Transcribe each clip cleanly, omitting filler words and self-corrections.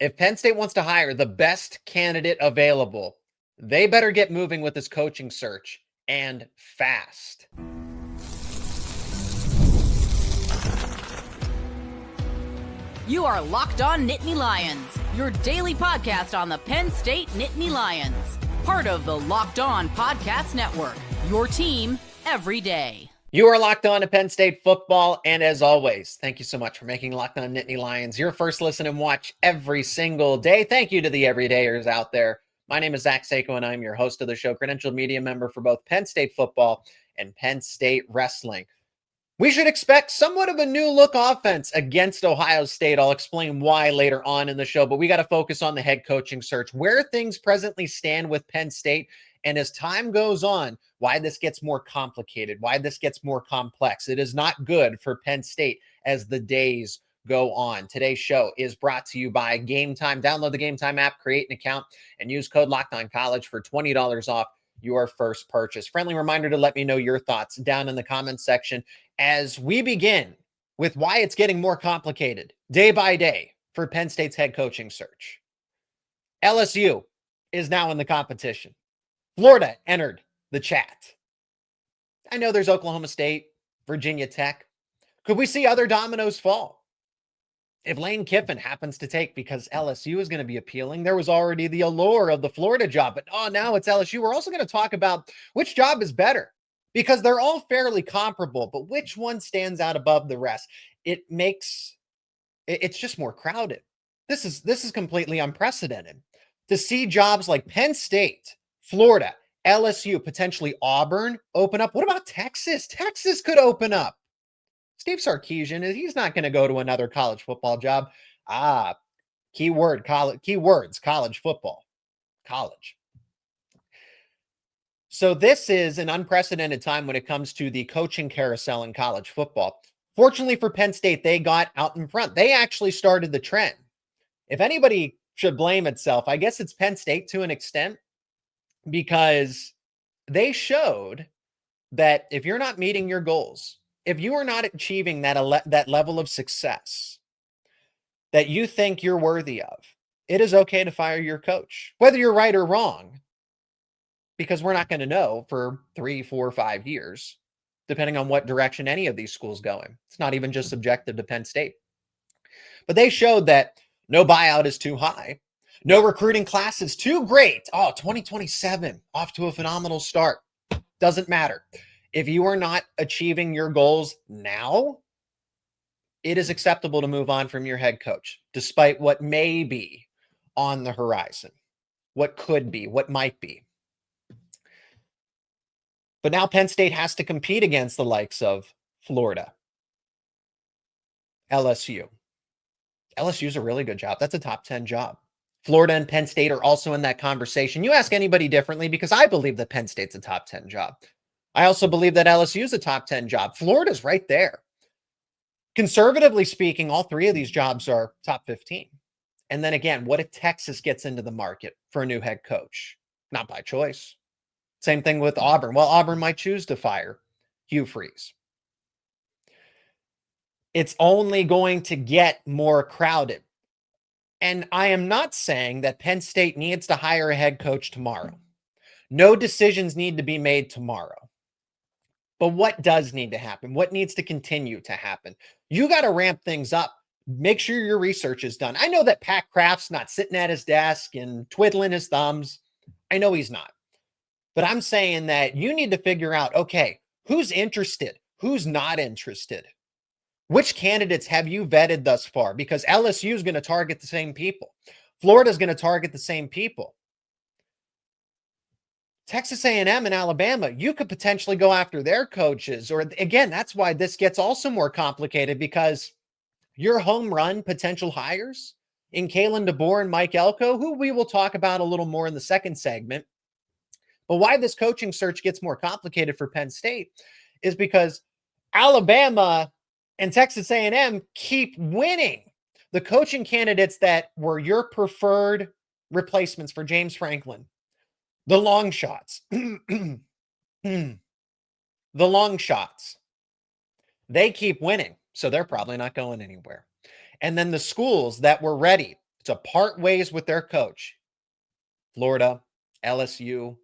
If Penn State wants to hire the best candidate available, they better get moving with this coaching search, and fast. You are Locked On Nittany Lions, your daily podcast on the Penn State Nittany Lions. Part of the Locked On Podcast Network, your team every day. You are locked on to Penn State football, and as always, thank you so much for making Locked On Nittany Lions your first listen and watch every single day. Thank you to the everydayers out there. My name is Seyko, and I'm your host of the show, credentialed media member for both Penn State football and Penn State wrestling. We should expect somewhat of a new look offense against Ohio State. I'll explain why later on in the show, but we got to focus on the head coaching search, where things presently stand with Penn State. And as time goes on, why this gets more complicated, why this gets more complex. It is not good for Penn State as the days go on. Today's show is brought to you by Game Time. Download the Game Time app, create an account, and use code LOCKEDONCollege for $20 off your first purchase. Friendly reminder to let me know your thoughts down in the comments section as we begin with why it's getting more complicated day by day for Penn State's head coaching search. LSU is now in the competition. Florida entered the chat. I know there's Oklahoma State, Virginia Tech. Could we see other dominoes fall? If Lane Kiffin happens to take, because LSU is going to be appealing, there was already the allure of the Florida job, but now it's LSU. We're also going to talk about which job is better, because they're all fairly comparable, but which one stands out above the rest? It's just more crowded. This is completely unprecedented. To see jobs like Penn State, Florida, LSU, potentially Auburn open up. What about Texas? Texas could open up. Steve Sarkisian, he's not going to go to another college football job. Keywords, college football. College. So this is an unprecedented time when it comes to the coaching carousel in college football. Fortunately for Penn State, they got out in front. They actually started the trend. If anybody should blame itself, I guess it's Penn State to an extent, because they showed that if you're not meeting your goals, if you are not achieving that level of success that you think you're worthy of, it is okay to fire your coach, whether you're right or wrong, because we're not going to know for 3, 4, 5 years, depending on what direction any of these schools going. It's not even just subjective to Penn State. But they showed that no buyout is too high. No recruiting class is too great. 2027, off to a phenomenal start. Doesn't matter. If you are not achieving your goals now, it is acceptable to move on from your head coach, despite what may be on the horizon, what could be, what might be. But now Penn State has to compete against the likes of Florida, LSU. LSU is a really good job. That's a top 10 job. Florida and Penn State are also in that conversation. You ask anybody differently, because I believe that Penn State's a top 10 job. I also believe that LSU is a top 10 job. Florida's right there. Conservatively speaking, all three of these jobs are top 15. And then again, what if Texas gets into the market for a new head coach? Not by choice. Same thing with Auburn. Well, Auburn might choose to fire Hugh Freeze. It's only going to get more crowded. And I am not saying that Penn State needs to hire a head coach tomorrow. No decisions need to be made tomorrow. But what does need to happen? What needs to continue to happen? You got to ramp things up. Make sure your research is done. I know that Pat Kraft's not sitting at his desk and twiddling his thumbs. I know he's not. But I'm saying that you need to figure out, okay, who's interested? Who's not interested? Which candidates have you vetted thus far? Because LSU is going to target the same people. Florida is going to target the same people. Texas A&M and Alabama, you could potentially go after their coaches. Or again, that's why this gets also more complicated, because your home run potential hires in Kalen, DeBoer, and Mike Elko, who we will talk about a little more in the second segment. But why this coaching search gets more complicated for Penn State is because Alabama and Texas A&M keep winning. The coaching candidates that were your preferred replacements for James Franklin, the long shots, the long shots, they keep winning. So they're probably not going anywhere. And then the schools that were ready to part ways with their coach, Florida, LSU,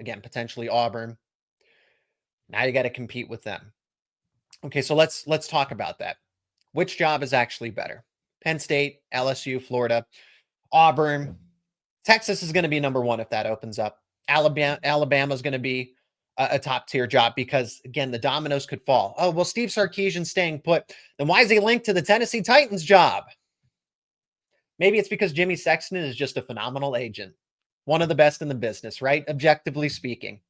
again, potentially Auburn. Now you got to compete with them. Okay, so let's talk about that. Which job is actually better? Penn State, LSU, Florida, Auburn. Texas is going to be number one if that opens up. Alabama is going to be a top tier job because, again, the dominoes could fall. Oh, well, Steve Sarkisian staying put. Then why is he linked to the Tennessee Titans job? Maybe it's because Jimmy Sexton is just a phenomenal agent. One of the best in the business, right? Objectively speaking.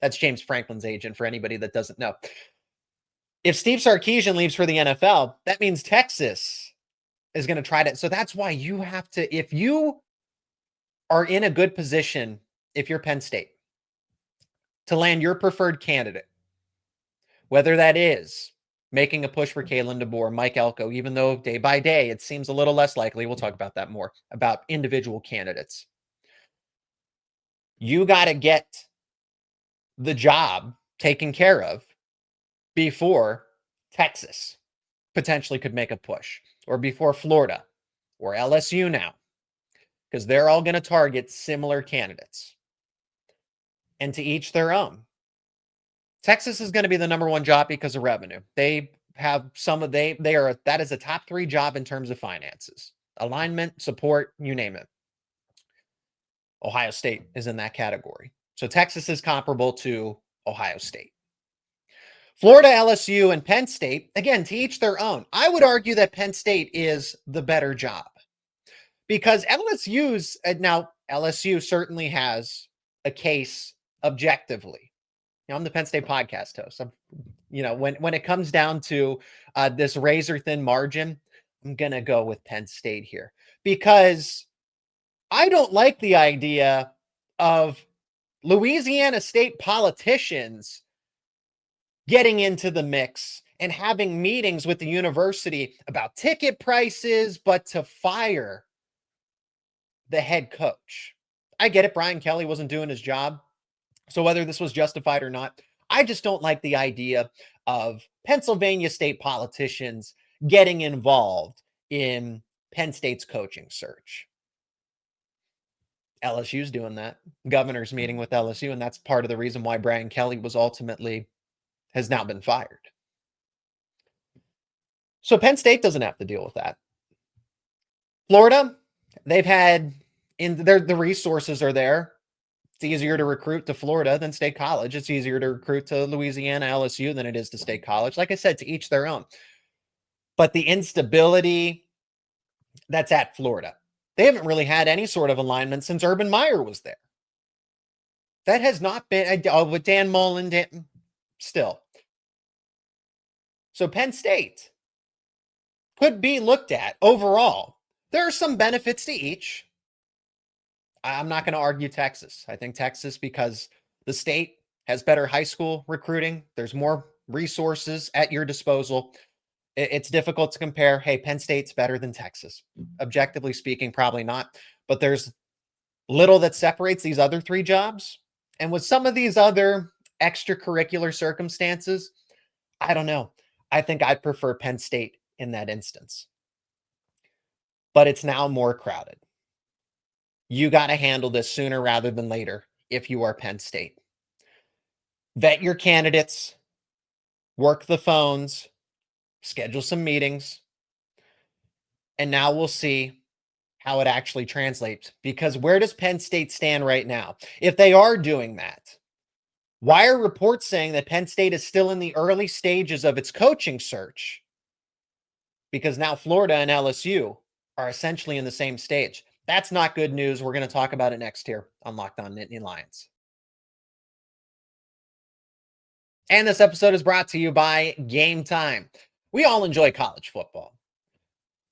That's James Franklin's agent for anybody that doesn't know. If Steve Sarkisian leaves for the NFL, that means Texas is going to try to. So that's why you have to, if you are in a good position, if you're Penn State, to land your preferred candidate, whether that is making a push for Kalen, DeBoer, Mike Elko, even though day by day it seems a little less likely. We'll talk about that more, about individual candidates. You got to get the job taken care of before Texas potentially could make a push, or before Florida or LSU now, because they're all going to target similar candidates. And to each their own. Texas is going to be the number one job because of revenue. They have that is a top 3 job in terms of finances, alignment, support, you name it. Ohio State is in that category. So Texas is comparable to Ohio State. Florida, LSU, and Penn State, again, to each their own. I would argue that Penn State is the better job because LSU certainly has a case objectively. I'm the Penn State podcast host. When it comes down to this razor thin margin, I'm going to go with Penn State here because I don't like the idea of Louisiana State politicians getting into the mix and having meetings with the university about ticket prices, but to fire the head coach. I get it. Brian Kelly wasn't doing his job. So whether this was justified or not, I just don't like the idea of Pennsylvania State politicians getting involved in Penn State's coaching search. LSU's doing that. Governor's meeting with LSU, and that's part of the reason why Brian Kelly has now been fired. So Penn State doesn't have to deal with that. Florida, the resources are there. It's easier to recruit to Florida than State College. It's easier to recruit to Louisiana, LSU than it is to State College. Like I said, to each their own. But the instability that's at Florida, they haven't really had any sort of alignment since Urban Meyer was there. That has not been with Dan Mullen still. So Penn State could be looked at overall. There are some benefits to each. I'm not going to argue Texas. I think Texas, because the state has better high school recruiting. There's more resources at your disposal. It's difficult to compare. Hey, Penn State's better than Texas. Objectively speaking, probably not. But there's little that separates these other 3 jobs. And with some of these other extracurricular circumstances, I don't know. I think I'd prefer Penn State in that instance. But it's now more crowded. You got to handle this sooner rather than later if you are Penn State. Vet your candidates, work the phones, schedule some meetings, and now we'll see how it actually translates. Because where does Penn State stand right now? If they are doing that, why are reports saying that Penn State is still in the early stages of its coaching search? Because now Florida and LSU are essentially in the same stage. That's not good news. We're going to talk about it next here on Locked On Nittany Lions. And this episode is brought to you by Game Time. We all enjoy college football.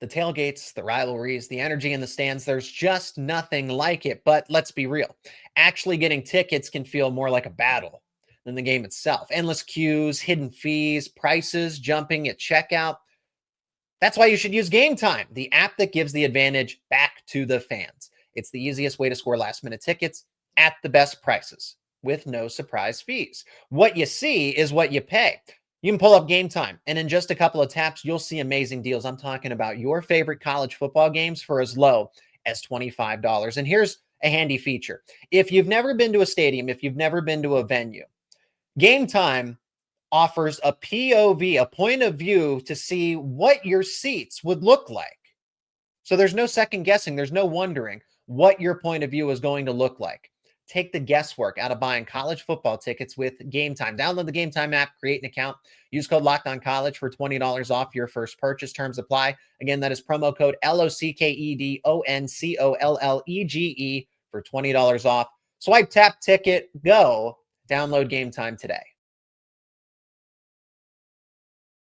The tailgates, the rivalries, the energy in the stands, there's just nothing like it. But let's be real. Actually getting tickets can feel more like a battle than the game itself. Endless queues, hidden fees, prices jumping at checkout. That's why you should use Game Time, the app that gives the advantage back to the fans. It's the easiest way to score last-minute tickets at the best prices with no surprise fees. What you see is what you pay. You can pull up Game Time, and in just a couple of taps, you'll see amazing deals. I'm talking about your favorite college football games for as low as $25. And here's a handy feature. If you've never been to a stadium, if you've never been to a venue, Game Time offers a POV, a point of view, to see what your seats would look like. So there's no second guessing. There's no wondering what your point of view is going to look like. Take the guesswork out of buying college football tickets with Game Time. Download the Game Time app, create an account, use code LOCKEDONCollege for $20 off your first purchase. Terms apply. Again, that is promo code LOCKEDONCOLLEGE for $20 off. Swipe, tap, ticket, go. Download Game Time today.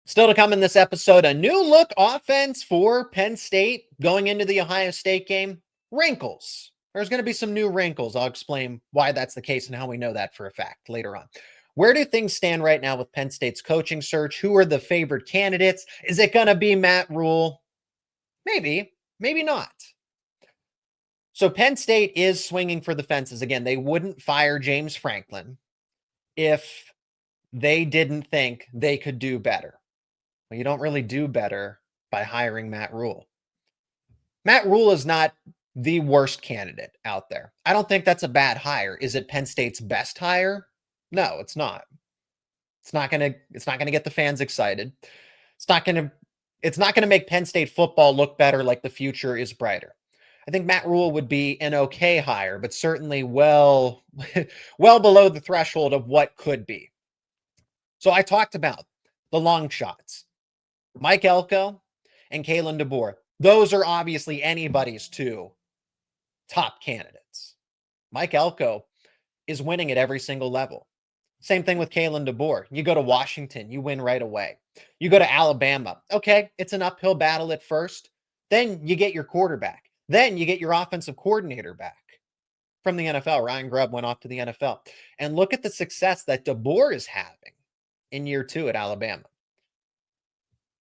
Still to come in this episode, a new look offense for Penn State going into the Ohio State game. Wrinkles. There's going to be some new wrinkles. I'll explain why that's the case and how we know that for a fact later on. Where do things stand right now with Penn State's coaching search? Who are the favored candidates? Is it going to be Matt Rhule? Maybe, maybe not. So Penn State is swinging for the fences. Again, they wouldn't fire James Franklin if they didn't think they could do better. Well, you don't really do better by hiring Matt Rhule. Matt Rhule is not the worst candidate out there. I don't think that's a bad hire. Is it Penn State's best hire? No, it's not. It's not going to get the fans excited. It's not going to make Penn State football look better, like the future is brighter. I think Matt Rhule would be an okay hire, but certainly well below the threshold of what could be. So I talked about the long shots. Mike Elko and Kalen DeBoer. Those are obviously anybody's two top candidates. Mike Elko is winning at every single level. Same thing with Kalen DeBoer. You go to Washington, you win right away. You go to Alabama. Okay, it's an uphill battle at first. Then you get your quarterback. Then you get your offensive coordinator back from the NFL. Ryan Grubb went off to the NFL. And look at the success that DeBoer is having in year 2 at Alabama.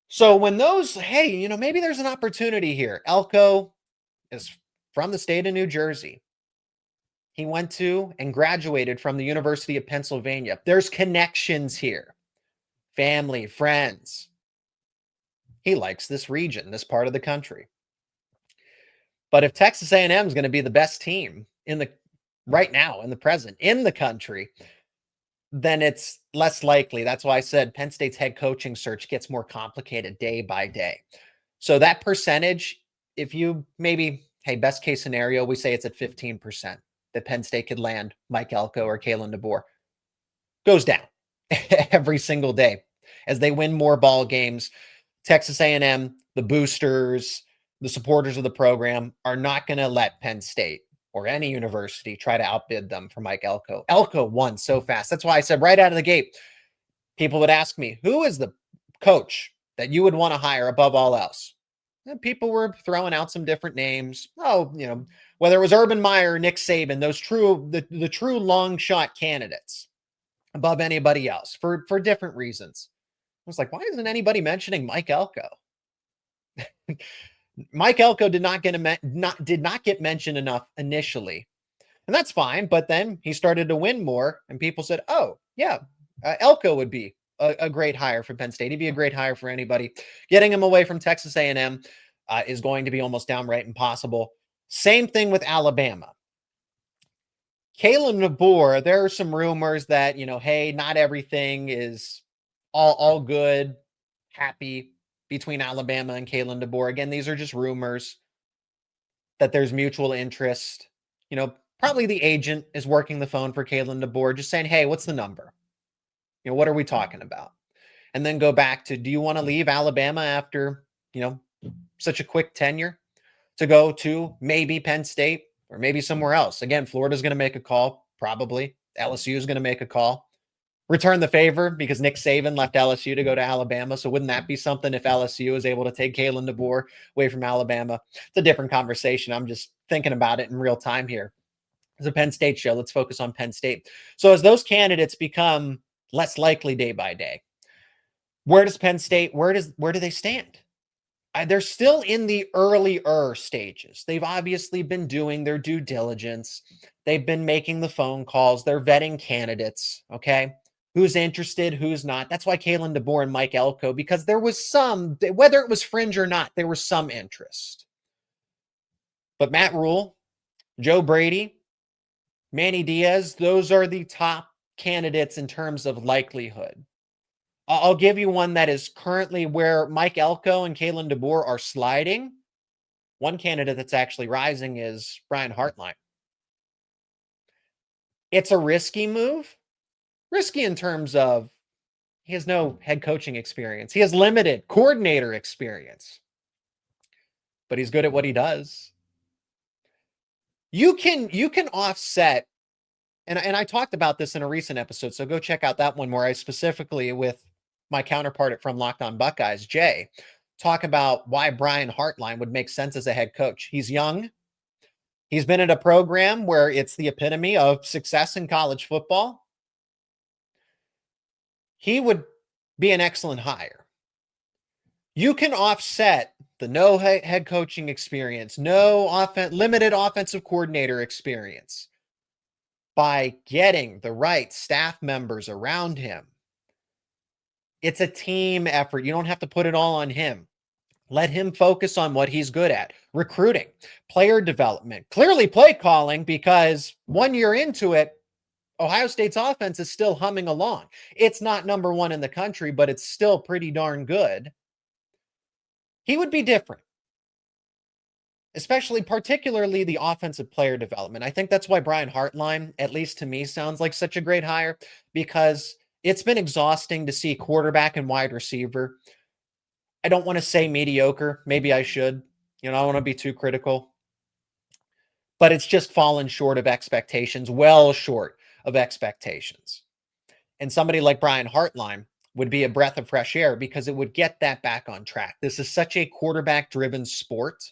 So when those, hey, maybe there's an opportunity here. Elko is from the state of New Jersey. He went to and graduated from the University of Pennsylvania. There's connections here. Family, friends. He likes this region, this part of the country. But if Texas A&M is going to be the best team right now, in the present, in the country, then it's less likely. That's why I said Penn State's head coaching search gets more complicated day by day. So that percentage, if you maybe, best case scenario, we say it's at 15% that Penn State could land Mike Elko or Kalen DeBoer, goes down every single day as they win more ball games. Texas A&M, the boosters, the supporters of the program are not going to let Penn State or any university try to outbid them for Mike Elko. Elko won so fast. That's why I said right out of the gate, people would ask me, who is the coach that you would want to hire above all else? And people were throwing out some different names. Whether it was Urban Meyer or Nick Saban, those the true long shot candidates above anybody else for different reasons. I was like, why isn't anybody mentioning Mike Elko? Mike Elko did not get mentioned enough initially, and that's fine. But then he started to win more, and people said, "Oh, yeah, Elko would be a great hire for Penn State. He'd be a great hire for anybody." Getting him away from Texas A&M is going to be almost downright impossible. Same thing with Alabama. Kalen DeBoer. There are some rumors that hey, not everything is all good, happy between Alabama and Kalen DeBoer. Again, these are just rumors that there's mutual interest. Probably the agent is working the phone for Kalen DeBoer, just saying, hey, what's the number? What are we talking about? And then go back to, do you want to leave Alabama after, such a quick tenure to go to maybe Penn State or maybe somewhere else? Again, Florida's going to make a call, probably. LSU is going to make a call. Return the favor because Nick Saban left LSU to go to Alabama. So wouldn't that be something if LSU is able to take Kalen DeBoer away from Alabama? It's a different conversation. I'm just thinking about it in real time here. It's a Penn State show. Let's focus on Penn State. So as those candidates become less likely day by day, where does Penn State, where do they stand? They're still in the earlier stages. They've obviously been doing their due diligence. They've been making the phone calls. They're vetting candidates. Okay. who's interested, who's not. That's why Kalen, DeBoer, and Mike Elko, because there was some, whether it was fringe or not, there was some interest. But Matt Rhule, Joe Brady, Manny Diaz, those are the top candidates in terms of likelihood. I'll give you one that is currently where Mike Elko and Kalen DeBoer are sliding. One candidate that's actually rising is Brian Hartline. It's a risky move. Risky in terms of he has no head coaching experience. He has limited coordinator experience. But he's good at what he does. You can offset, and I talked about this in a recent episode, so go check out that one where I specifically, with my counterpart from Locked On Buckeyes, Jay, talk about why Brian Hartline would make sense as a head coach. He's young. He's been at a program where it's the epitome of success in college football. He would be an excellent hire. You can offset the no head coaching experience, limited offensive coordinator experience by getting the right staff members around him. It's a team effort. You don't have to put it all on him. Let him focus on what he's good at: recruiting, player development, clearly play calling, because 1 year into it, Ohio State's offense is still humming along. It's not number one in the country, but it's still pretty darn good. He would be different, particularly the offensive player development. I think that's why Brian Hartline, at least to me, sounds like such a great hire, because it's been exhausting to see quarterback and wide receiver. I don't want to say mediocre. Maybe I should. I don't want to be too critical. But it's just fallen short of expectations, well short of expectations. And somebody like Brian Hartline would be a breath of fresh air, because it would get that back on track. This is such a quarterback-driven sport.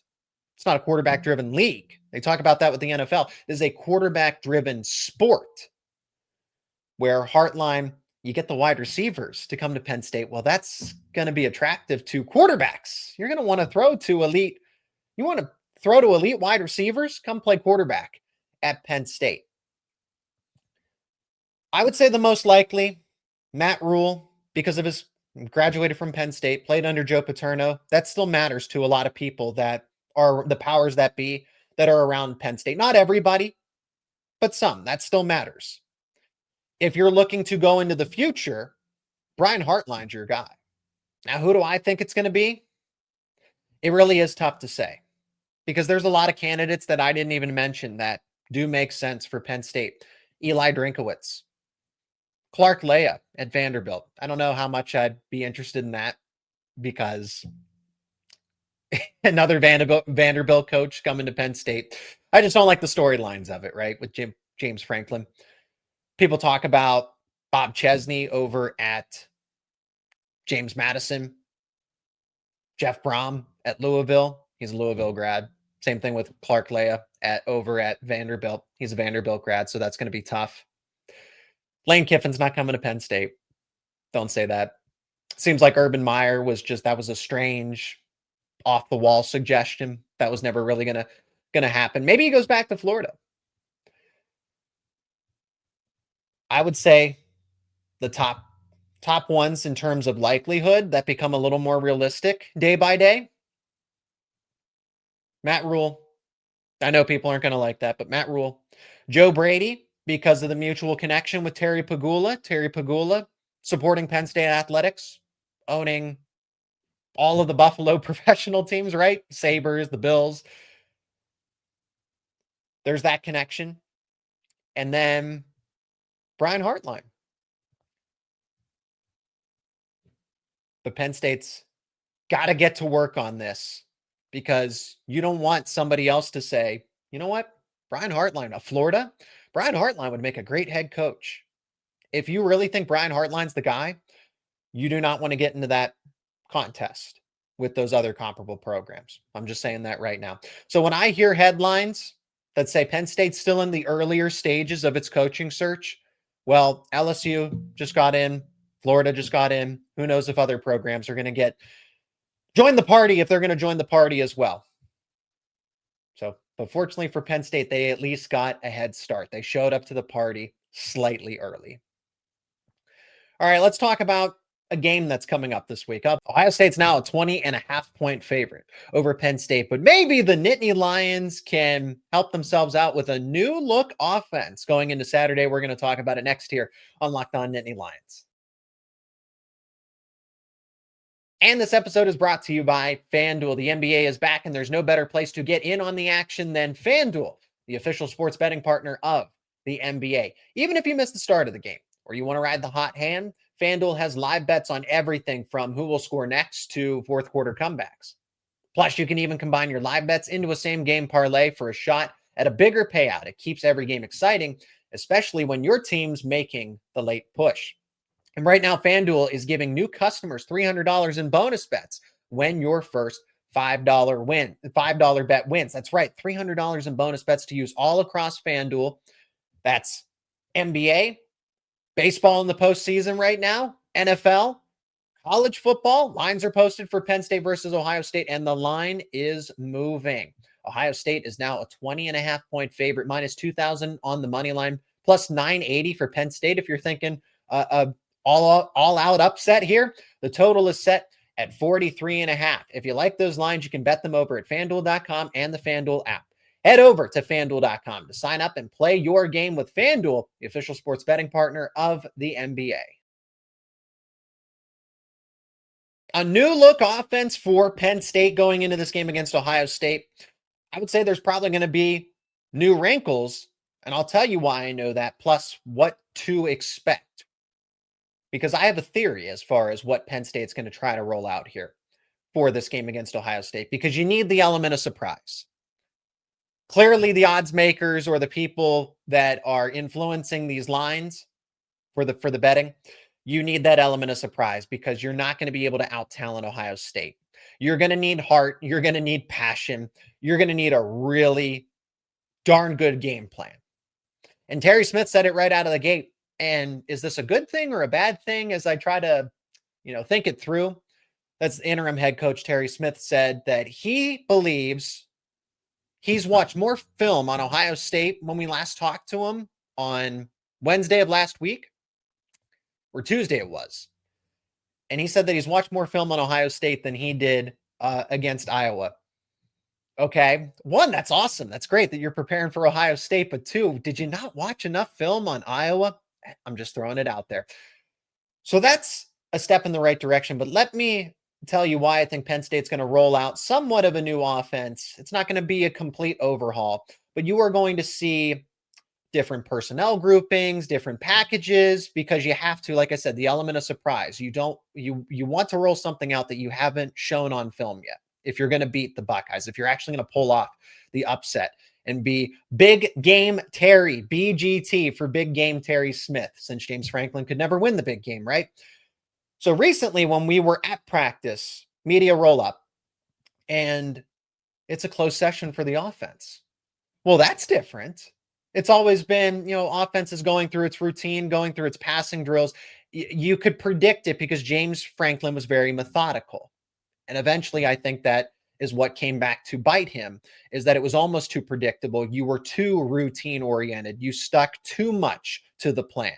It's not a quarterback-driven league. They talk about that with the NFL. This is a quarterback-driven sport where Hartline, you get the wide receivers to come to Penn State. Well, that's going to be attractive to quarterbacks. You're going to want to throw to elite. You want to throw to elite wide receivers? Come play quarterback at Penn State. I would say the most likely, Matt Rhule, because of his graduated from Penn State, played under Joe Paterno. That still matters to a lot of people that are the powers that be that are around Penn State. Not everybody, but some. That still matters. If you're looking to go into the future, Brian Hartline's your guy. Now, who do I think it's going to be? It really is tough to say, because there's a lot of candidates that I didn't even mention that do make sense for Penn State. Eli Drinkowitz, Clark Leah at Vanderbilt. I don't know how much I'd be interested in that, because another Vanderbilt coach coming to Penn State. I just don't like the storylines of it, right? With James Franklin. People talk about Bob Chesney over at James Madison. Jeff Brom at Louisville. He's a Louisville grad. Same thing with Clark Leah over at Vanderbilt. He's a Vanderbilt grad, so that's going to be tough. Lane Kiffin's not coming to Penn State. Don't say that. Seems like Urban Meyer was a strange off the wall suggestion. That was never really going to happen. Maybe he goes back to Florida. I would say the top ones in terms of likelihood that become a little more realistic day by day. Matt Rhule. I know people aren't going to like that, but Matt Rhule. Joe Brady, because of the mutual connection with Terry Pagula. Terry Pagula supporting Penn State athletics, owning all of the Buffalo professional teams, right? Sabres, the Bills. There's that connection. And then Brian Hartline. But Penn State's got to get to work on this, because you don't want somebody else to say, you know what, Brian Hartline of Florida, Brian Hartline would make a great head coach. If you really think Brian Hartline's the guy, you do not want to get into that contest with those other comparable programs. I'm just saying that right now. So when I hear headlines that say Penn State's still in the earlier stages of its coaching search, well, LSU just got in, Florida just got in. Who knows if other programs are going to join the party, if they're going to join the party as well. So, but fortunately for Penn State, they at least got a head start. They showed up to the party slightly early. All right, let's talk about a game that's coming up this week. Ohio State's now a 20.5-point favorite over Penn State, but maybe the Nittany Lions can help themselves out with a new look offense going into Saturday. We're going to talk about it next here on Locked On Nittany Lions. And this episode is brought to you by FanDuel. The NBA is back, and there's no better place to get in on the action than FanDuel, the official sports betting partner of the NBA. Even if you missed the start of the game or you want to ride the hot hand, FanDuel has live bets on everything from who will score next to fourth quarter comebacks. Plus, you can even combine your live bets into a same game parlay for a shot at a bigger payout. It keeps every game exciting, especially when your team's making the late push. And right now, FanDuel is giving new customers $300 in bonus bets when your first $5 bet wins. That's right, $300 in bonus bets to use all across FanDuel. That's NBA, baseball in the postseason right now, NFL, college football. Lines are posted for Penn State versus Ohio State, and the line is moving. Ohio State is now a 20.5-point favorite, minus 2,000 on the money line, plus 980 for Penn State. If you're thinking all-out upset here, the total is set at 43.5. If you like those lines, you can bet them over at FanDuel.com and the FanDuel app. Head over to FanDuel.com to sign up and play your game with FanDuel, the official sports betting partner of the NBA. A new look offense for Penn State going into this game against Ohio State. I would say there's probably going to be new wrinkles, and I'll tell you why I know that, plus what to expect. Because I have a theory as far as what Penn State's going to try to roll out here for this game against Ohio State, because you need the element of surprise. Clearly, the odds makers or the people that are influencing these lines for the betting, you need that element of surprise because you're not going to be able to out-talent Ohio State. You're going to need heart. You're going to need passion. You're going to need a really darn good game plan. And Terry Smith said it right out of the gate. And is this a good thing or a bad thing as I try to, think it through? That's interim head coach Terry Smith said that he believes he's watched more film on Ohio State when we last talked to him on Wednesday of last week, or Tuesday it was. And he said that he's watched more film on Ohio State than he did against Iowa. Okay. One, that's awesome. That's great that you're preparing for Ohio State. But two, did you not watch enough film on Iowa? I'm just throwing it out there. So that's a step in the right direction. But let me tell you why I think Penn State's going to roll out somewhat of a new offense. It's not going to be a complete overhaul, but you are going to see different personnel groupings, different packages, because you have to, like I said, the element of surprise. You want to roll something out that you haven't shown on film yet. If you're going to beat the Buckeyes, if you're actually going to pull off the upset and be Big Game Terry, BGT for Big Game Terry Smith, since James Franklin could never win the big game, right? So recently when we were at practice, media roll up, and it's a closed session for the offense. Well, that's different. It's always been, offense is going through its routine, going through its passing drills. You could predict it because James Franklin was very methodical. And eventually, I think that is what came back to bite him, is that it was almost too predictable. You were too routine oriented. You stuck too much to the plan.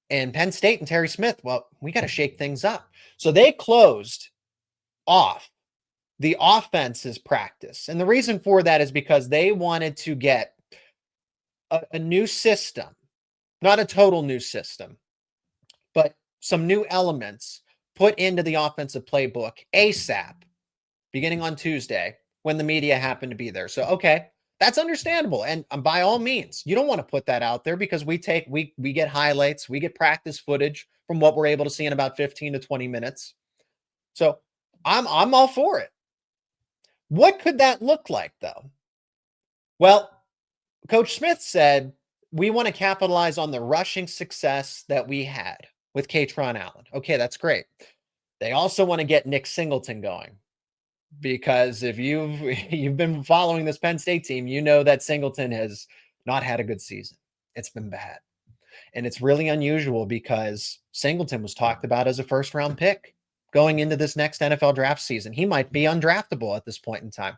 And Penn State and Terry Smith, well, we got to shake things up. So they closed off the offense's practice. And the reason for that is because they wanted to get a new system, not a total new system, but some new elements put into the offensive playbook ASAP, beginning on Tuesday when the media happened to be there. So, okay, that's understandable. And by all means, you don't want to put that out there because we get highlights, we get practice footage from what we're able to see in about 15 to 20 minutes. So I'm all for it. What could that look like though? Well, Coach Smith said, we want to capitalize on the rushing success that we had with Katron Allen. Okay, that's great. They also want to get Nick Singleton going, because if you've been following this Penn State team, you know that Singleton has not had a good season. It's been bad. And it's really unusual because Singleton was talked about as a first-round pick going into this next NFL draft season. He might be undraftable at this point in time.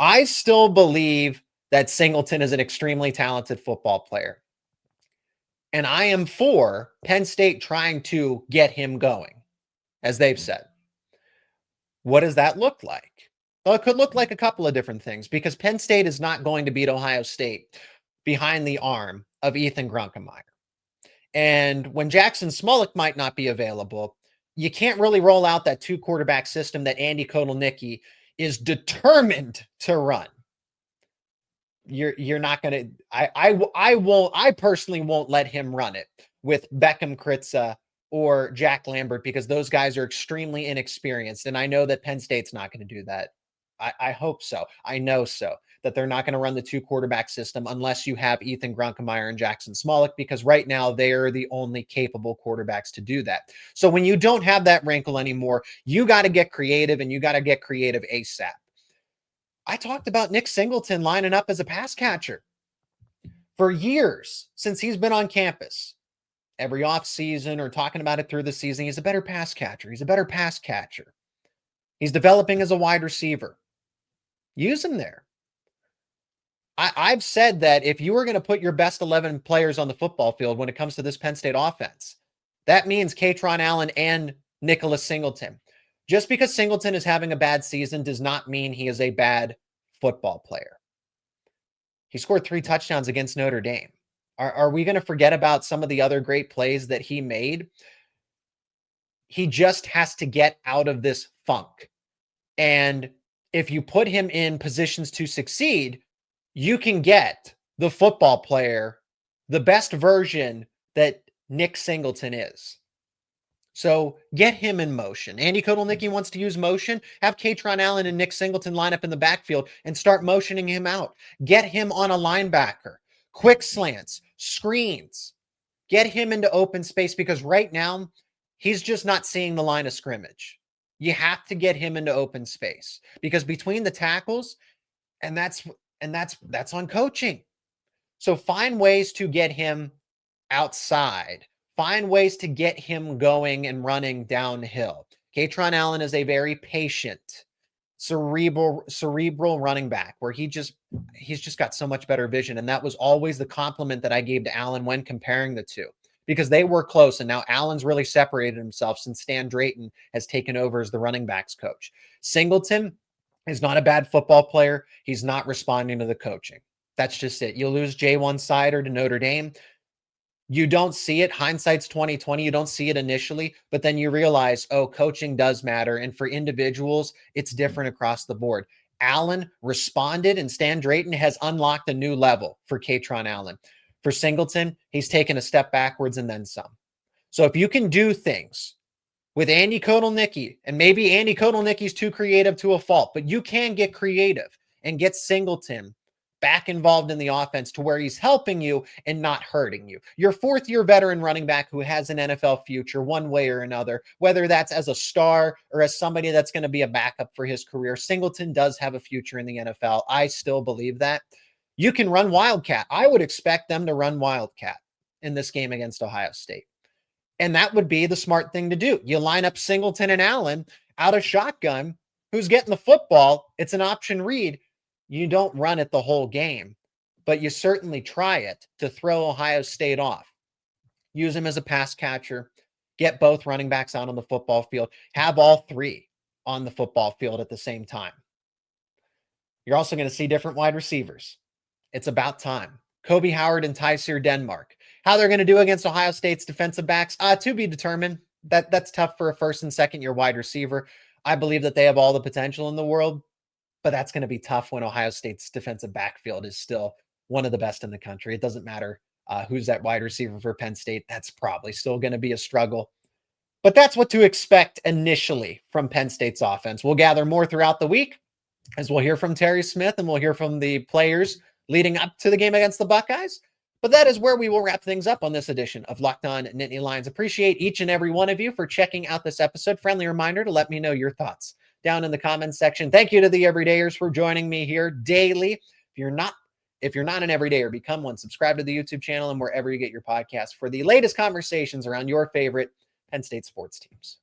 I still believe that Singleton is an extremely talented football player. And I am for Penn State trying to get him going, as they've said. What does that look like? Well, it could look like a couple of different things because Penn State is not going to beat Ohio State behind the arm of Ethan Grunkemeyer. And when Jackson Smolik might not be available, you can't really roll out that 2-quarterback system that Andy Kotelnicki is determined to run. You're not going to, I personally won't let him run it with Beckham Kritza or Jack Lambert because those guys are extremely inexperienced. And I know that Penn State's not going to do that. I hope so. I know so, that they're not going to run the 2-quarterback system unless you have Ethan Grunkemeyer and Jackson Smolik, because right now they are the only capable quarterbacks to do that. So when you don't have that wrinkle anymore, you got to get creative, and you got to get creative ASAP. I talked about Nick Singleton lining up as a pass catcher for years since he's been on campus. Every offseason or talking about it through the season, he's a better pass catcher. He's a better pass catcher. He's developing as a wide receiver. Use him there. I've said that if you were going to put your best 11 players on the football field when it comes to this Penn State offense, that means Kaytron Allen and Nicholas Singleton. Just because Singleton is having a bad season does not mean he is a bad football player. He scored 3 touchdowns against Notre Dame. Are we going to forget about some of the other great plays that he made? He just has to get out of this funk. And if you put him in positions to succeed, you can get the football player, the best version that Nick Singleton is. So get him in motion. Andy Kotelnicki wants to use motion. Have Kaytron Allen and Nick Singleton line up in the backfield and start motioning him out. Get him on a linebacker. Quick slants, screens. Get him into open space, because right now he's just not seeing the line of scrimmage. You have to get him into open space, because between the tackles, and that's on coaching. So find ways to get him outside. Find ways to get him going and running downhill. Kaytron Allen is a very patient, cerebral running back where he's just got so much better vision. And that was always the compliment that I gave to Allen when comparing the two, because they were close. And now Allen's really separated himself since Stan Drayton has taken over as the running backs coach. Singleton is not a bad football player. He's not responding to the coaching. That's just it. You lose J1 Sider to Notre Dame. You don't see it. Hindsight's 2020. You don't see it initially, but then you realize, oh, coaching does matter. And for individuals, it's different across the board. Allen responded, and Stan Drayton has unlocked a new level for Kaytron Allen. For Singleton, he's taken a step backwards and then some. So if you can do things with Andy Kotelnicki, and maybe Andy Kotelnicki's too creative to a fault, but you can get creative and get Singleton back involved in the offense to where he's helping you and not hurting you. Your 4th-year veteran running back who has an NFL future one way or another, whether that's as a star or as somebody that's going to be a backup for his career. Singleton does have a future in the NFL. I still believe that. You can run Wildcat. I would expect them to run Wildcat in this game against Ohio State. And that would be the smart thing to do. You line up Singleton and Allen out of shotgun. Who's getting the football? It's an option read. You don't run it the whole game, but you certainly try it to throw Ohio State off. Use him as a pass catcher. Get both running backs out on the football field. Have all 3 on the football field at the same time. You're also going to see different wide receivers. It's about time. Kobe Howard and Tyseer Denmark. How they're going to do against Ohio State's defensive backs, to be determined. That's tough for a 1st and 2nd-year wide receiver. I believe that they have all the potential in the world, but that's going to be tough when Ohio State's defensive backfield is still one of the best in the country. It doesn't matter who's that wide receiver for Penn State. That's probably still going to be a struggle. But that's what to expect initially from Penn State's offense. We'll gather more throughout the week as we'll hear from Terry Smith and we'll hear from the players leading up to the game against the Buckeyes. But that is where we will wrap things up on this edition of Locked On Nittany Lions. Appreciate each and every one of you for checking out this episode. Friendly reminder to let me know your thoughts down in the comments section. Thank you to the everydayers for joining me here daily. If you're not an everydayer, become one. Subscribe to the YouTube channel and wherever you get your podcasts for the latest conversations around your favorite Penn State sports teams.